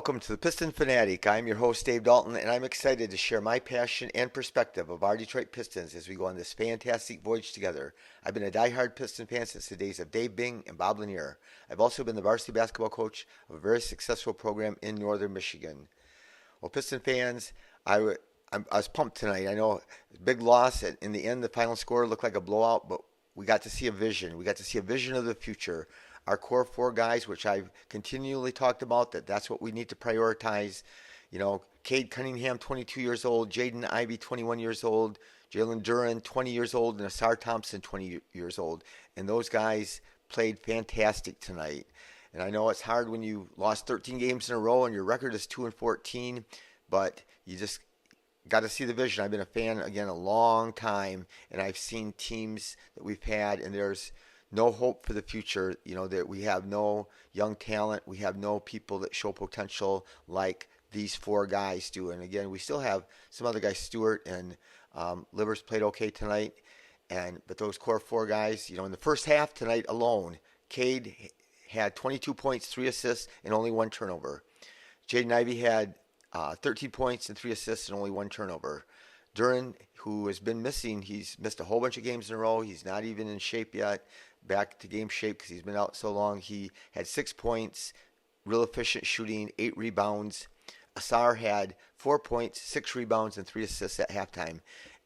welcome to the Piston Fanatic. I'm your host, Dave Dalton, and I'm excited to share my passion and perspective of our Detroit Pistons as we go on this fantastic voyage together. I've been a diehard Piston fan since the days of Dave Bing and Bob Lanier. I've also been the varsity basketball coach of a very successful program in northern Michigan. Well, Piston fans, I was pumped tonight. I know big loss. In the end, the final score looked like a blowout, but we got to see a vision. We got to see a vision of the future. Our core four guys, which I've continually talked about, that's what we need to prioritize. You know, Cade Cunningham, 22 years old, Jaden Ivey, 21 years old, Jalen Duren, 20 years old, and Asur Thompson, 20 years old. And those guys played fantastic tonight. And I know it's hard when you lost 13 games in a row and your record is 2-14, but you just got to see the vision. I've been a fan, again, a long time, and I've seen teams that we've had, and there's no hope for the future. You know, that we have no young talent. We have no people that show potential like these four guys do. And again, we still have some other guys, Stewart and Livers played okay tonight. But those core four guys, you know, in the first half tonight alone, Cade had 22 points, 3 assists, and only 1 turnover. Jaden Ivey had 13 points and 3 assists and only 1 turnover. Duren, who has been missing, he's missed a whole bunch of games in a row. He's not even in shape yet, back to game shape because he's been out so long. He had 6 points, real efficient shooting, 8 rebounds. Asur had 4 points, 6 rebounds, and 3 assists at halftime.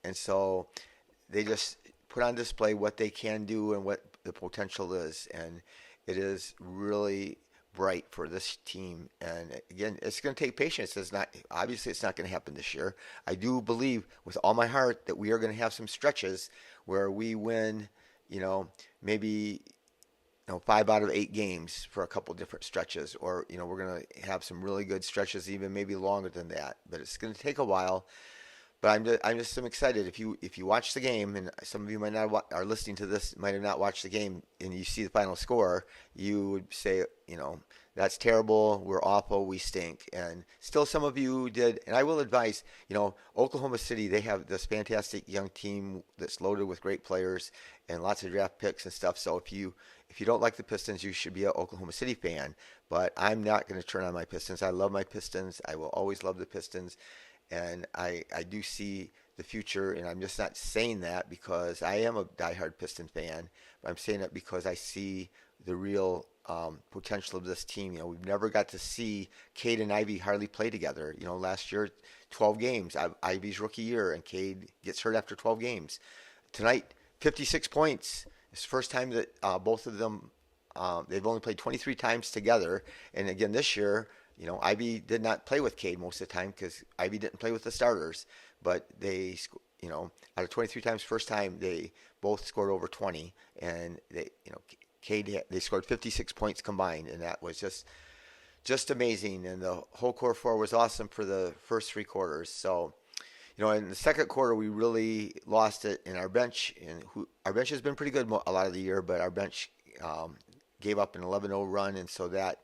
And so they just put on display what they can do and what the potential is. And it is really bright for this team. And again, it's going to take patience. It's not going to happen this year. I do believe with all my heart that we are going to have some stretches where we win, you know, maybe 5 out of 8 games for a couple different stretches, or we're going to have some really good stretches, even maybe longer than that. But it's going to take a while. But I'm just excited. If you watch the game, and some of you might not are listening to this, might have not watched the game, and you see the final score, you would say, that's terrible. We're awful. We stink. And still, some of you did. And I will advise, Oklahoma City, they have this fantastic young team that's loaded with great players and lots of draft picks and stuff. So if you don't like the Pistons, you should be an Oklahoma City fan. But I'm not going to turn on my Pistons. I love my Pistons. I will always love the Pistons. And I do see the future, and I'm just not saying that because I am a diehard Piston fan. But I'm saying that because I see the real potential of this team. We've never got to see Cade and Ivey hardly play together. Last year, 12 games, Ivey's rookie year, and Cade gets hurt after 12 games. Tonight, 56 points. It's the first time that both of them, they've only played 23 times together. And again, this year, Ivey did not play with Cade most of the time because Ivey didn't play with the starters. But they, out of 23 times, first time they both scored over 20, and Cade, they scored 56 points combined, and that was just amazing. And the whole core four was awesome for the first 3 quarters. So, in the second quarter, we really lost it in our bench, and our bench has been pretty good a lot of the year, but our bench gave up an 11-0 run, and so that.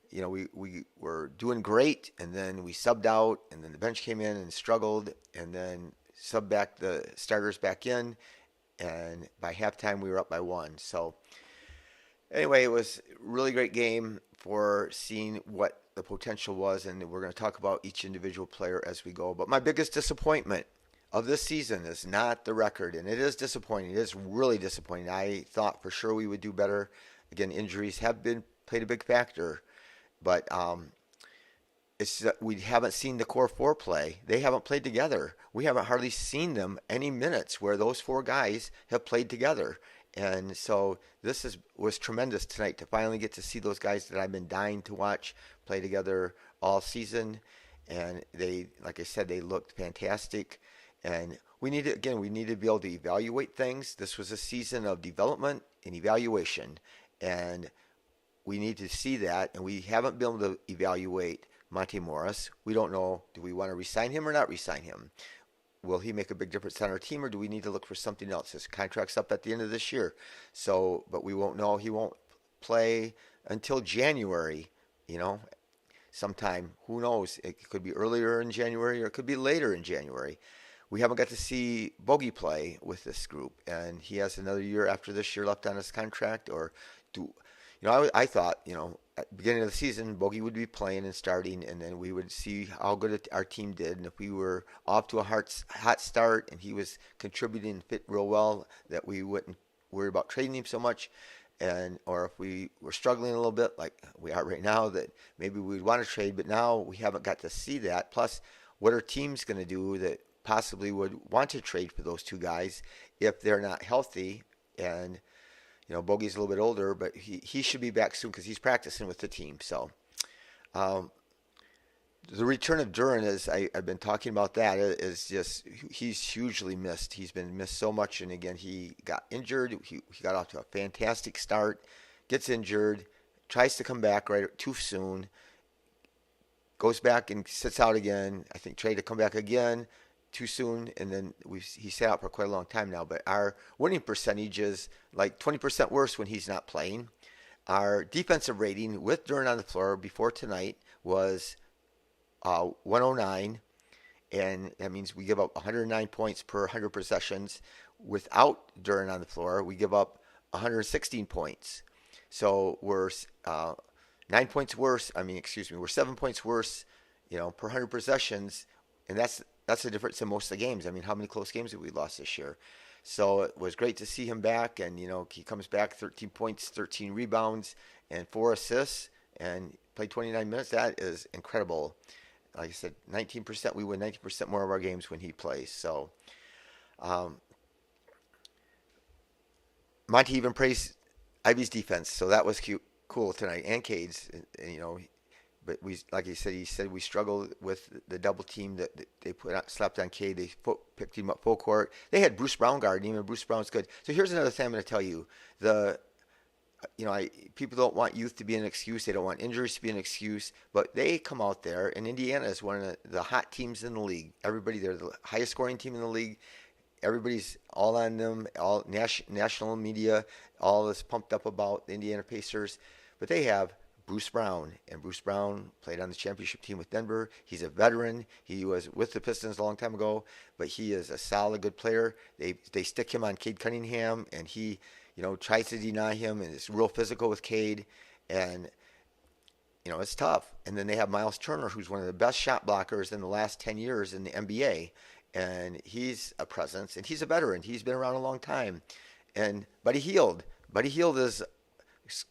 We were doing great, and then we subbed out, and then the bench came in and struggled, and then subbed back the starters back in, and by halftime we were up by 1. So anyway, it was a really great game for seeing what the potential was, and we're going to talk about each individual player as we go. But my biggest disappointment of this season is not the record, and it is disappointing. It is really disappointing. I thought for sure we would do better. Again, injuries have played a big factor. But we haven't seen the core 4 play. They haven't played together. We haven't hardly seen them any minutes where those 4 guys have played together. And so this was tremendous tonight to finally get to see those guys that I've been dying to watch play together all season. And they, like I said, they looked fantastic. And we need to be able to evaluate things. This was a season of development and evaluation. And we need to see that, and we haven't been able to evaluate Monty Morris. We don't know, do we want to re-sign him or not re-sign him? Will he make a big difference on our team, or do we need to look for something else? His contract's up at the end of this year. So, but we won't know. He won't play until January, sometime. Who knows? It could be earlier in January, or it could be later in January. We haven't got to see Bogey play with this group, and he has another year after this year left on his contract, or I thought, at the beginning of the season, Bogey would be playing and starting, and then we would see how good our team did. And if we were off to a hot start and he was contributing and fit real well, that we wouldn't worry about trading him so much. And or if we were struggling a little bit, like we are right now, that maybe we'd want to trade. But now we haven't got to see that. Plus, what are teams going to do that possibly would want to trade for those two guys if they're not healthy? And Bogey's a little bit older, but he should be back soon because he's practicing with the team. So um, the return of Duren, as I've been talking about that, is just he's hugely missed. He's been missed so much, and again, he got injured. He got off to a fantastic start, gets injured, tries to come back right too soon, goes back and sits out again. I think tried to come back again too soon, and then he sat out for quite a long time now. But our winning percentage is like 20% worse when he's not playing. Our defensive rating with Duren on the floor before tonight was 109, and that means we give up 109 points per 100 possessions. Without Duren on the floor, we give up 116 points. So we're 9 points worse. We're 7 points worse, per 100 possessions, and that's the difference in most of the games. How many close games have we lost this year? So it was great to see him back, and he comes back 13 points, 13 rebounds, and 4 assists, and played 29 minutes. That is incredible. Like I said, 19%. We win 19% more of our games when he plays. So Monty even praised Ivey's defense, so that was cool tonight, and Cade's. But he said we struggled with the double team that they slapped on Cade. They picked him up full court. They had Bruce Brown guarding him, and Bruce Brown's good. So here's another thing I'm going to tell you. People don't want youth to be an excuse. They don't want injuries to be an excuse. But they come out there, and Indiana is one of the hot teams in the league. Everybody, they're the highest scoring team in the league. Everybody's all on them. All national media, all is pumped up about the Indiana Pacers. But they have Bruce Brown, and Bruce Brown played on the championship team with Denver. He's a veteran. He was with the Pistons a long time ago, but he is a solid, good player. They stick him on Cade Cunningham, and he, tries to deny him, and is real physical with Cade, and it's tough. And then they have Miles Turner, who's one of the best shot blockers in the last 10 years in the NBA, and he's a presence, and he's a veteran. He's been around a long time, and Buddy Hield is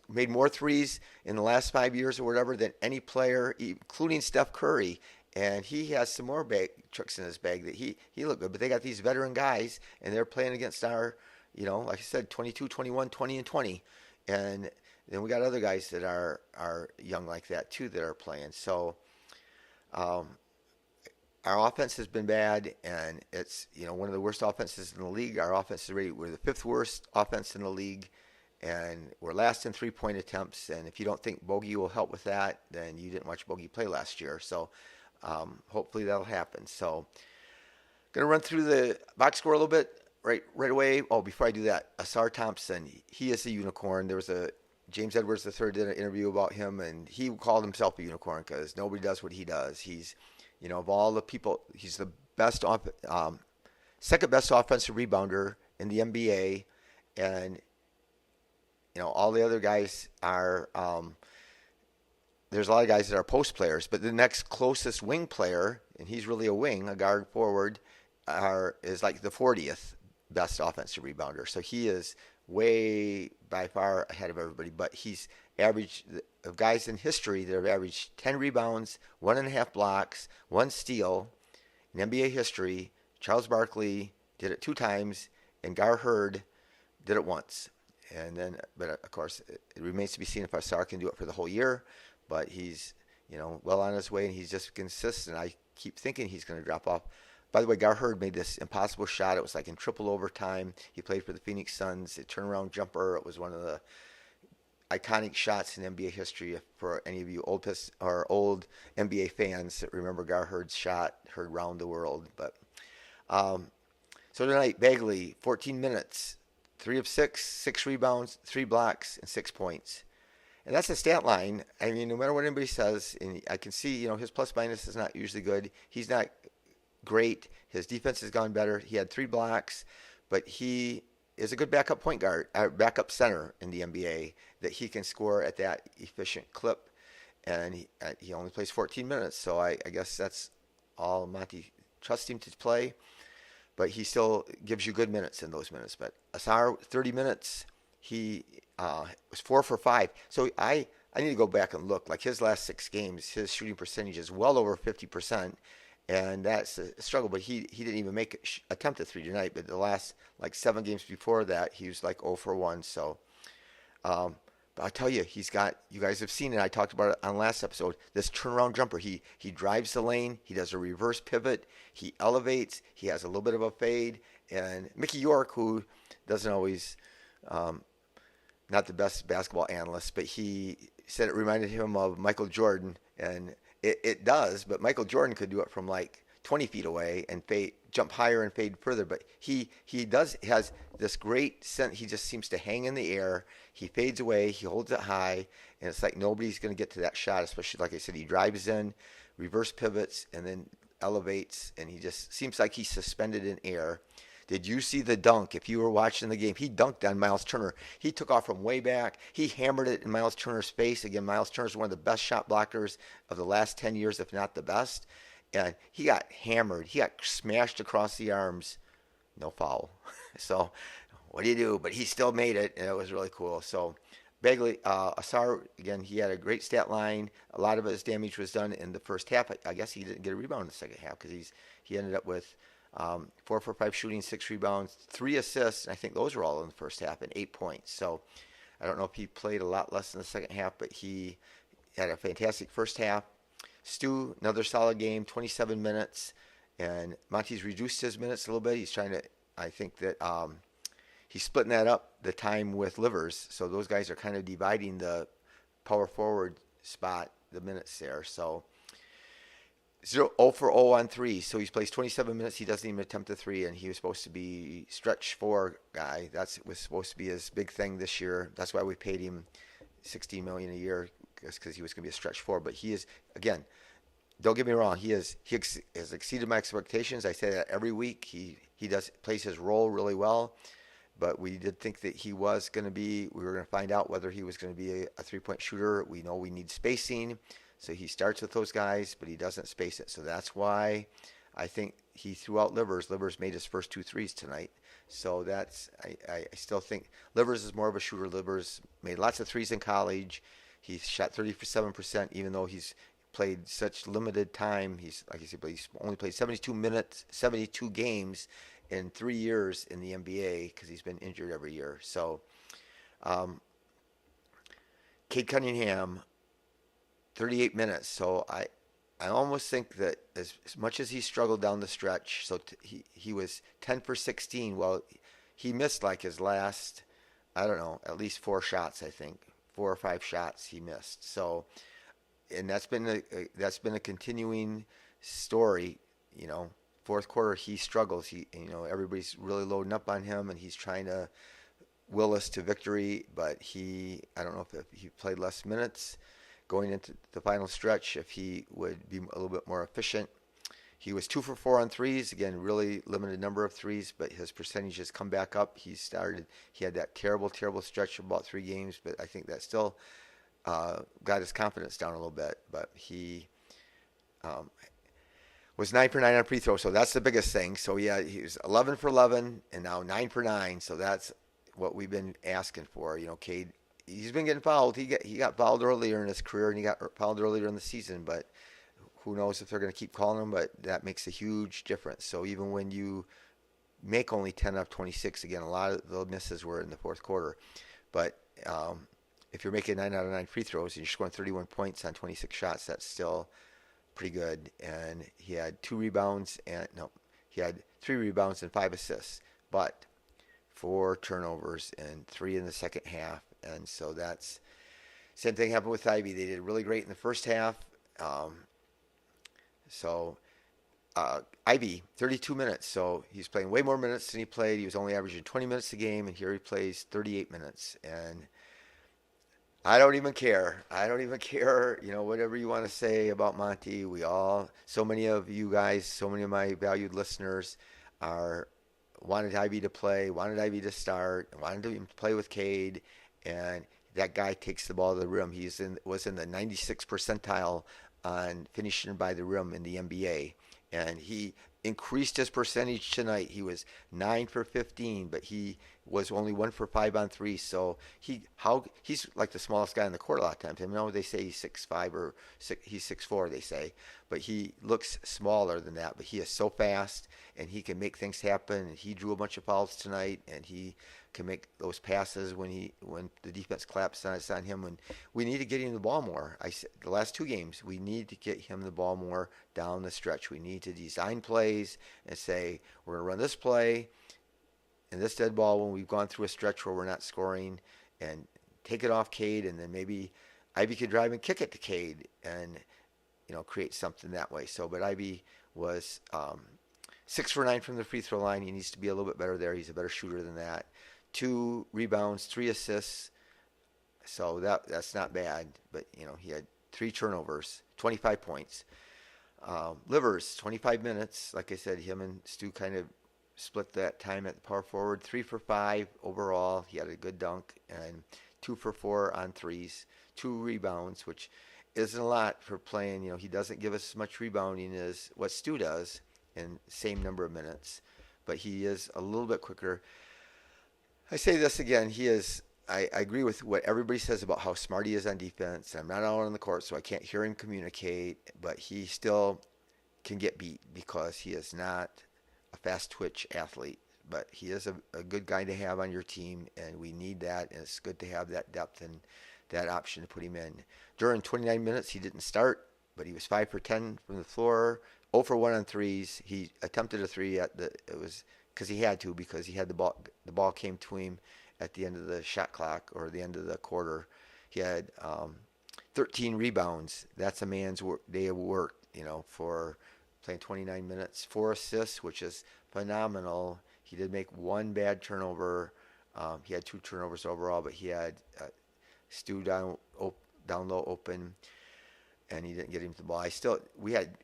made more threes in the last 5 years or whatever than any player, including Steph Curry. And he has some more tricks in his bag that he looked good. But they got these veteran guys, and they're playing against our, like I said, 22, 21, 20, and 20. And then we got other guys that are young like that, too, that are playing. So our offense has been bad, and it's, one of the worst offenses in the league. Our offense is we're the 5th worst offense in the league. And we're last in 3-point attempts. And if you don't think Bogey will help with that, then you didn't watch Bogey play last year. So hopefully that'll happen. So going to run through the box score a little bit right away. Oh, before I do that, Asur Thompson, he is a unicorn. There was a James Edwards III did an interview about him, and he called himself a unicorn because nobody does what he does. He's, of all the people, he's the best, second best offensive rebounder in the NBA, and all the other guys are, there's a lot of guys that are post players, but the next closest wing player, and he's really a wing, a guard forward, is like the 40th best offensive rebounder. So he is way by far ahead of everybody, but he's averaged, of guys in history that have averaged 10 rebounds, 1.5 blocks, 1 steal in NBA history. Charles Barkley did it 2 times, and Gar Heard did it once. And then, but of course, it remains to be seen if Asur can do it for the whole year. But he's, well on his way, and he's just consistent. I keep thinking he's going to drop off. By the way, Gar Heard made this impossible shot. It was like in triple overtime. He played for the Phoenix Suns. A turnaround jumper. It was one of the iconic shots in NBA history. For any of you old NBA fans that remember Gar Heard's shot, heard round the world. But so tonight, Bagley, 14 minutes. 3 of 6, 6 rebounds, 3 blocks, and 6 points. And that's a stat line. No matter what anybody says, and I can see, his plus minus is not usually good. He's not great. His defense has gone better. He had 3 blocks, but he is a good backup point guard, backup center in the NBA, that he can score at that efficient clip. And he only plays 14 minutes, so I guess that's all Monty trusts him to play. But he still gives you good minutes in those minutes. But Asar, 30 minutes, he was 4 for 5. So I need to go back and look. Like his last 6 games, his shooting percentage is well over 50%, and that's a struggle. But he didn't even make attempt at three tonight. But the last like 7 games before that, he was like 0 for 1. So, but I'll tell you, he's got. You guys have seen it. I talked about it on last episode. This turnaround jumper. He drives the lane. He does a reverse pivot. He elevates. He has a little bit of a fade. And Mickey York, who doesn't always, not the best basketball analyst, but he said it reminded him of Michael Jordan, and it does. But Michael Jordan could do it from like 20 feet away and fade, jump higher and fade further. But he has this great sense. He just seems to hang in the air. He fades away. He holds it high, and it's like nobody's going to get to that shot. Especially like I said, he drives in, reverse pivots, and then elevates, and he just seems like he's suspended in air. Did you see the dunk? If you were watching the game, he dunked on Miles Turner. He took off from way back. He hammered it in Miles Turner's face. Again, Miles Turner's one of the best shot blockers of the last 10 years, if not the best. And he got hammered. He got smashed across the arms. No foul. So what do you do? But he still made it, and it was really cool. So Bagley, Asar, again, he had a great stat line. A lot of his damage was done in the first half. I guess he didn't get a rebound in the second half because he ended up with 4 for 5 shooting, 6 rebounds, 3 assists. And I think those were all in the first half and 8 points. So I don't know if he played a lot less in the second half, but he had a fantastic first half. Stu, another solid game, 27 minutes. And Monty's reduced his minutes a little bit. He's trying to, I think that he's splitting that up, the time with Livers. So those guys are kind of dividing the power forward spot, the minutes there. So 0 for 0 on 3. So he plays 27 minutes. He doesn't even attempt a 3, and he was supposed to be stretch 4 guy. That was supposed to be his big thing this year. That's why we paid him $16 million a year, because he was going to be a stretch 4. But he is, again, don't get me wrong, he has exceeded my expectations. I say that every week. He plays his role really well. But we did think that we were going to find out whether he was going to be a three-point shooter. We know we need spacing. So he starts with those guys, but he doesn't space it. So that's why I think he threw out Livers. Livers made his first 2 threes tonight. So I still think Livers is more of a shooter. Livers made lots of threes in college. He shot 37%, even though he's played such limited time. He's only played 72 games in 3 years in the NBA because he's been injured every year. So Cade Cunningham, 38 minutes. So I almost think that as much as he struggled down the stretch, so he was 10 for 16. Well, he missed like his last, I don't know, at least 4 shots. I think 4 or 5 shots he missed. So, and that's been a continuing story. You know, fourth quarter he struggles. Everybody's really loading up on him, and he's trying to will us to victory. But I don't know if he played less minutes going into the final stretch, if he would be a little bit more efficient. He was 2 for 4 on threes. Again, really limited number of threes, but his percentage has come back up. He had that terrible stretch of about 3 games, but I think that still got his confidence down a little bit. But he was 9 for 9 on free throw, so that's the biggest thing. So yeah, he was 11 for 11 and now 9 for 9. So that's what we've been asking for. Cade, he's been getting fouled. He got fouled earlier in his career, and he got fouled earlier in the season. But who knows if they're going to keep calling him? But that makes a huge difference. So even when you make only 10 of 26, again, a lot of the misses were in the fourth quarter. But if you're making 9 out of 9 free throws and you're scoring 31 points on 26 shots, that's still pretty good. And he had 3 rebounds and 5 assists, but 4 turnovers and 3 in the second half. And so that's same thing happened with Ivey. They did really great in the first half. Ivey, 32 minutes. So he's playing way more minutes than he played. He was only averaging 20 minutes a game, and here he plays 38 minutes. And I don't even care. Whatever you want to say about Monty. So many of you guys, so many of my valued listeners are wanted Ivy to play, wanted Ivy to start, wanted to play with Cade, and that guy takes the ball to the rim. Was in the 96th percentile on finishing by the rim in the NBA, and he increased his percentage tonight. He was 9 for 15, but he was only 1 for 5 on three. So he's like the smallest guy on the court a lot of times. I know they say he's 6'5" or he's 6'4", they say, but he looks smaller than that. But he is so fast, and he can make things happen. And he drew a bunch of fouls tonight, and he can make those passes when the defense collapses on it's on him. When we need to get him the ball more. I said the last two games we need to get him the ball more down the stretch. We need to design plays and say we're gonna run this play and this dead ball when we've gone through a stretch where we're not scoring, and take it off Cade, and then maybe Ivy could drive and kick it to Cade and create something that way. So, but Ivy was 6 for 9 from the free throw line. He needs to be a little bit better there. He's a better shooter than that. 2 rebounds, 3 assists. So that's not bad. But he had 3 turnovers, 25 points. Livers, 25 minutes. Like I said, him and Stu kind of split that time at the power forward. 3 for 5 overall. He had a good dunk, and 2 for 4 on threes. 2 rebounds, which isn't a lot for playing. He doesn't give us as much rebounding as what Stu does in the same number of minutes, but he is a little bit quicker. I say this again, I agree with what everybody says about how smart he is on defense. I'm not out on the court, so I can't hear him communicate, but he still can get beat because he is not a fast twitch athlete. But he is a good guy to have on your team, and we need that, and it's good to have that depth and that option to put him in. During 29 minutes, he didn't start, but he was 5 for 10 from the floor, 0 for 1 on threes. It was because he had to, because he had the ball. The ball came to him at the end of the shot clock or the end of the quarter. He had 13 rebounds. That's a man's day of work, for playing 29 minutes. 4 assists, which is phenomenal. He did make 1 bad turnover. He had 2 turnovers overall, but he had Stu down low open, and he didn't get him to the ball. We had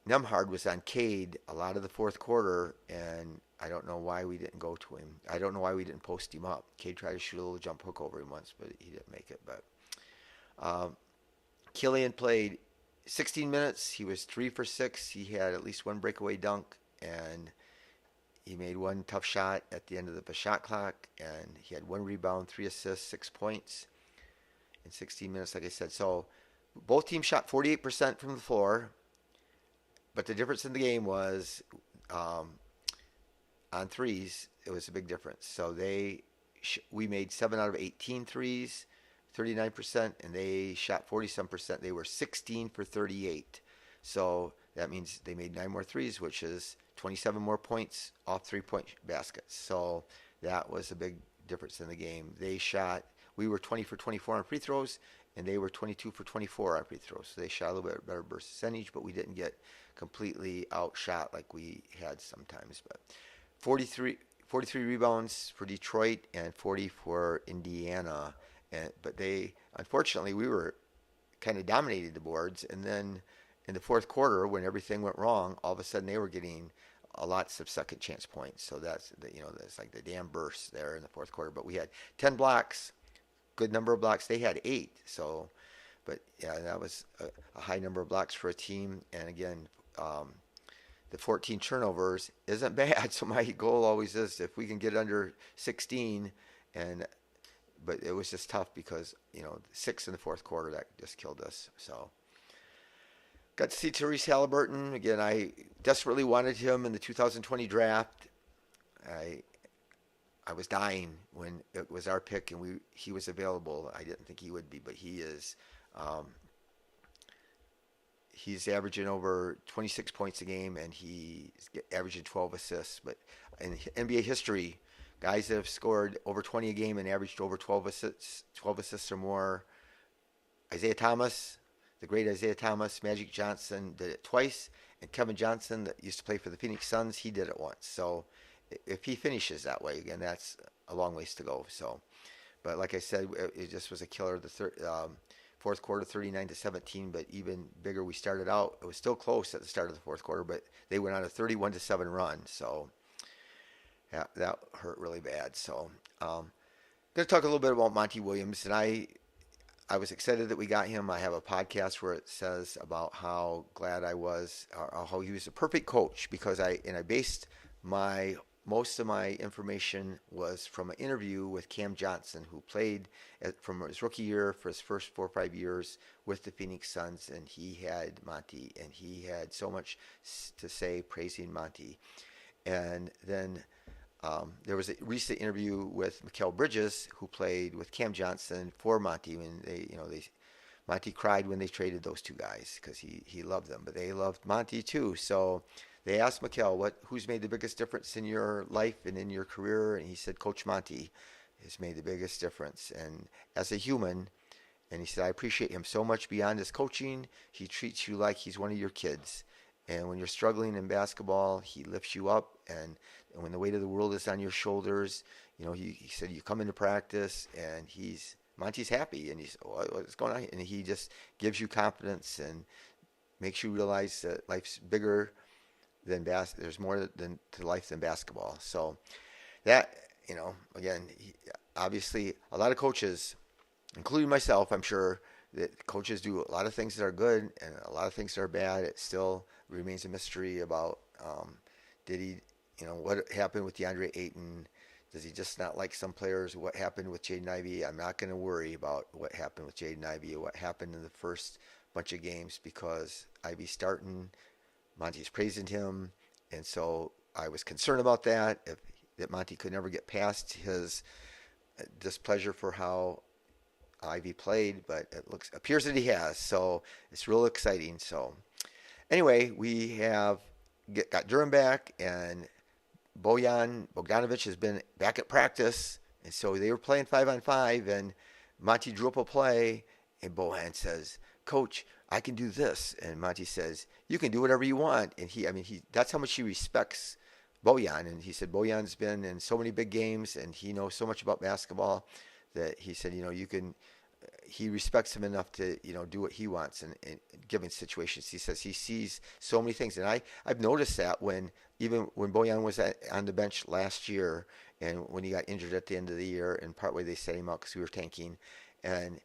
Nemhard was on Cade a lot of the fourth quarter, and I don't know why we didn't go to him. I don't know why we didn't post him up. Cade tried to shoot a little jump hook over him once, but he didn't make it. But Killian played 16 minutes. He was 3 for 6. He had at least 1 breakaway dunk, and he made 1 tough shot at the end of the shot clock, and he had 1 rebound, 3 assists, 6 points in 16 minutes, like I said. So both teams shot 48% from the floor, but the difference in the game was on threes, it was a big difference. So we made 7 out of 18 threes, 39%, and they shot 40-some%. They were 16 for 38. So that means they made 9 more threes, which is 27 more points off 3-point baskets. So that was a big difference in the game. We were 20 for 24 on free throws, and they were 22 for 24 on free throws. So they shot a little bit better percentage, but we didn't get completely outshot like we had sometimes. But 43 rebounds for Detroit and 40 for Indiana. But unfortunately, we were kind of dominated the boards. And then in the fourth quarter, when everything went wrong, all of a sudden they were getting lots of second chance points. So that's like the damn burst there in the fourth quarter. But we had 10 blocks, good number of blocks. They had 8. So, but yeah, that was a high number of blocks for a team. And again, the 14 turnovers isn't bad. So my goal always is if we can get under 16, but it was just tough because 6 in the fourth quarter, that just killed us. So got to see Tyrese Halliburton again. I desperately wanted him in the 2020 draft. I was dying when it was our pick and he was available. I didn't think he would be, but he is. He's averaging over 26 points a game, and he's averaging 12 assists. But in NBA history, guys that have scored over 20 a game and averaged over 12 assists or more, Isaiah Thomas, the great Isaiah Thomas, Magic Johnson did it twice, and Kevin Johnson that used to play for the Phoenix Suns, he did it once. So if he finishes that way, again, that's a long ways to go. So, but like I said, it just was a killer. The fourth quarter, 39-17, but even bigger. We started out; it was still close at the start of the fourth quarter, but they went on a 31-7 run. So Yeah, that hurt really bad. So, going to talk a little bit about Monty Williams, and I was excited that we got him. I have a podcast where it says about how glad I was, or how he was a perfect coach because I based my most of my information was from an interview with Cam Johnson, who played from his rookie year for his first 4 or 5 years with the Phoenix Suns, and he had Monty, and he had so much to say praising Monty. And then there was a recent interview with Mikal Bridges, who played with Cam Johnson for Monty, and Monty cried when they traded those two guys because he loved them, but they loved Monty too. So they asked Mikal, who's made the biggest difference in your life and in your career, and he said Coach Monty has made the biggest difference, and as a human. And he said, I appreciate him so much beyond his coaching. He treats you like he's one of your kids. And when you're struggling in basketball, he lifts you up. And when the weight of the world is on your shoulders, he said, you come into practice and Monty's happy. And he's, what's going on? And he just gives you confidence and makes you realize that life's bigger than there's more to life than basketball. So that, again, obviously a lot of coaches, including myself, I'm sure that coaches do a lot of things that are good and a lot of things that are bad. It still remains a mystery about did he, what happened with DeAndre Ayton? Does he just not like some players? What happened with Jaden Ivey? I'm not going to worry about what happened with Jaden Ivey or what happened in the first bunch of games because Ivey's starting, Monty's praising him, and so I was concerned about that, that Monty could never get past his displeasure for how Ivey played, but it appears that he has. So it's real exciting. So anyway, we have got Duren back, and Bogdanovic has been back at practice, and so they were playing 5-on-5, and Monty drew up a play, and Bojan says, "Coach, I can do this," and Monty says, "You can do whatever you want." And that's how much he respects Bojan, and he said Bojan's been in so many big games, and he knows so much about basketball that he said, he respects him enough to, do what he wants in given situations. He says he sees so many things. And I've noticed that even when Bojan was on the bench last year and when he got injured at the end of the year and partway they set him out because we were tanking. And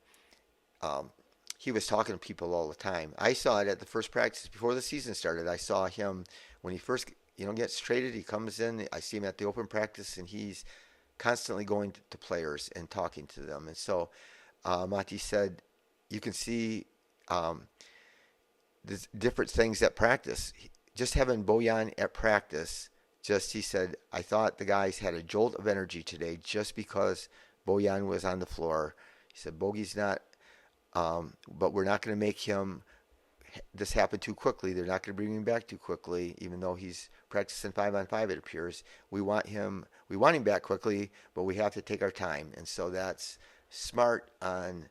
he was talking to people all the time. I saw it at the first practice before the season started. I saw him when he first, gets traded. He comes in. I see him at the open practice, and he's constantly going to players and talking to them. And so Monty said, you can see the different things at practice. Just having Bojan at practice, he said, I thought the guys had a jolt of energy today just because Bojan was on the floor. He said, Bogey's not, but we're not going to make this happen too quickly. They're not going to bring him back too quickly, even though he's practicing 5-on-5, it appears. We want him back quickly, but we have to take our time. And so that's smart on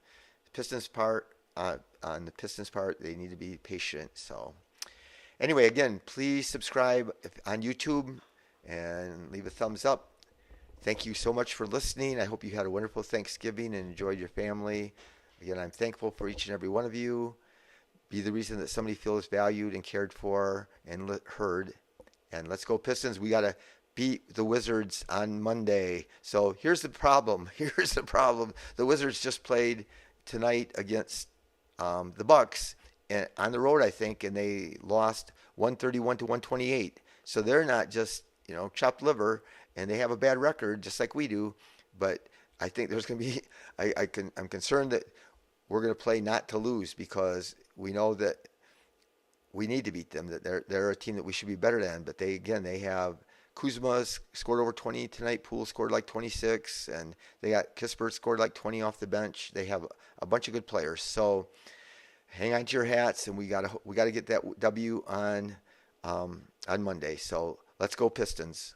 the Pistons' part. On the Pistons' part, they need to be patient. So anyway, again, please subscribe on YouTube and leave a thumbs up. Thank you so much for listening. I hope you had a wonderful Thanksgiving and enjoyed your family. Again, I'm thankful for each and every one of you. Be the reason that somebody feels valued and cared for and heard. And let's go Pistons. We got to beat the Wizards on Monday. So here's the problem. The Wizards just played tonight against the Bucks and on the road, I think, and they lost 131-128. So they're not just, chopped liver, and they have a bad record just like we do. But I think there's going to be I'm concerned that we're going to play not to lose because we know that we need to beat them, that they're a team that we should be better than. But they have Kuzma scored over 20 tonight. Poole scored like 26, and they got Kispert scored like 20 off the bench. They have a bunch of good players. So hang on to your hats, and we gotta get that W on Monday. So let's go Pistons.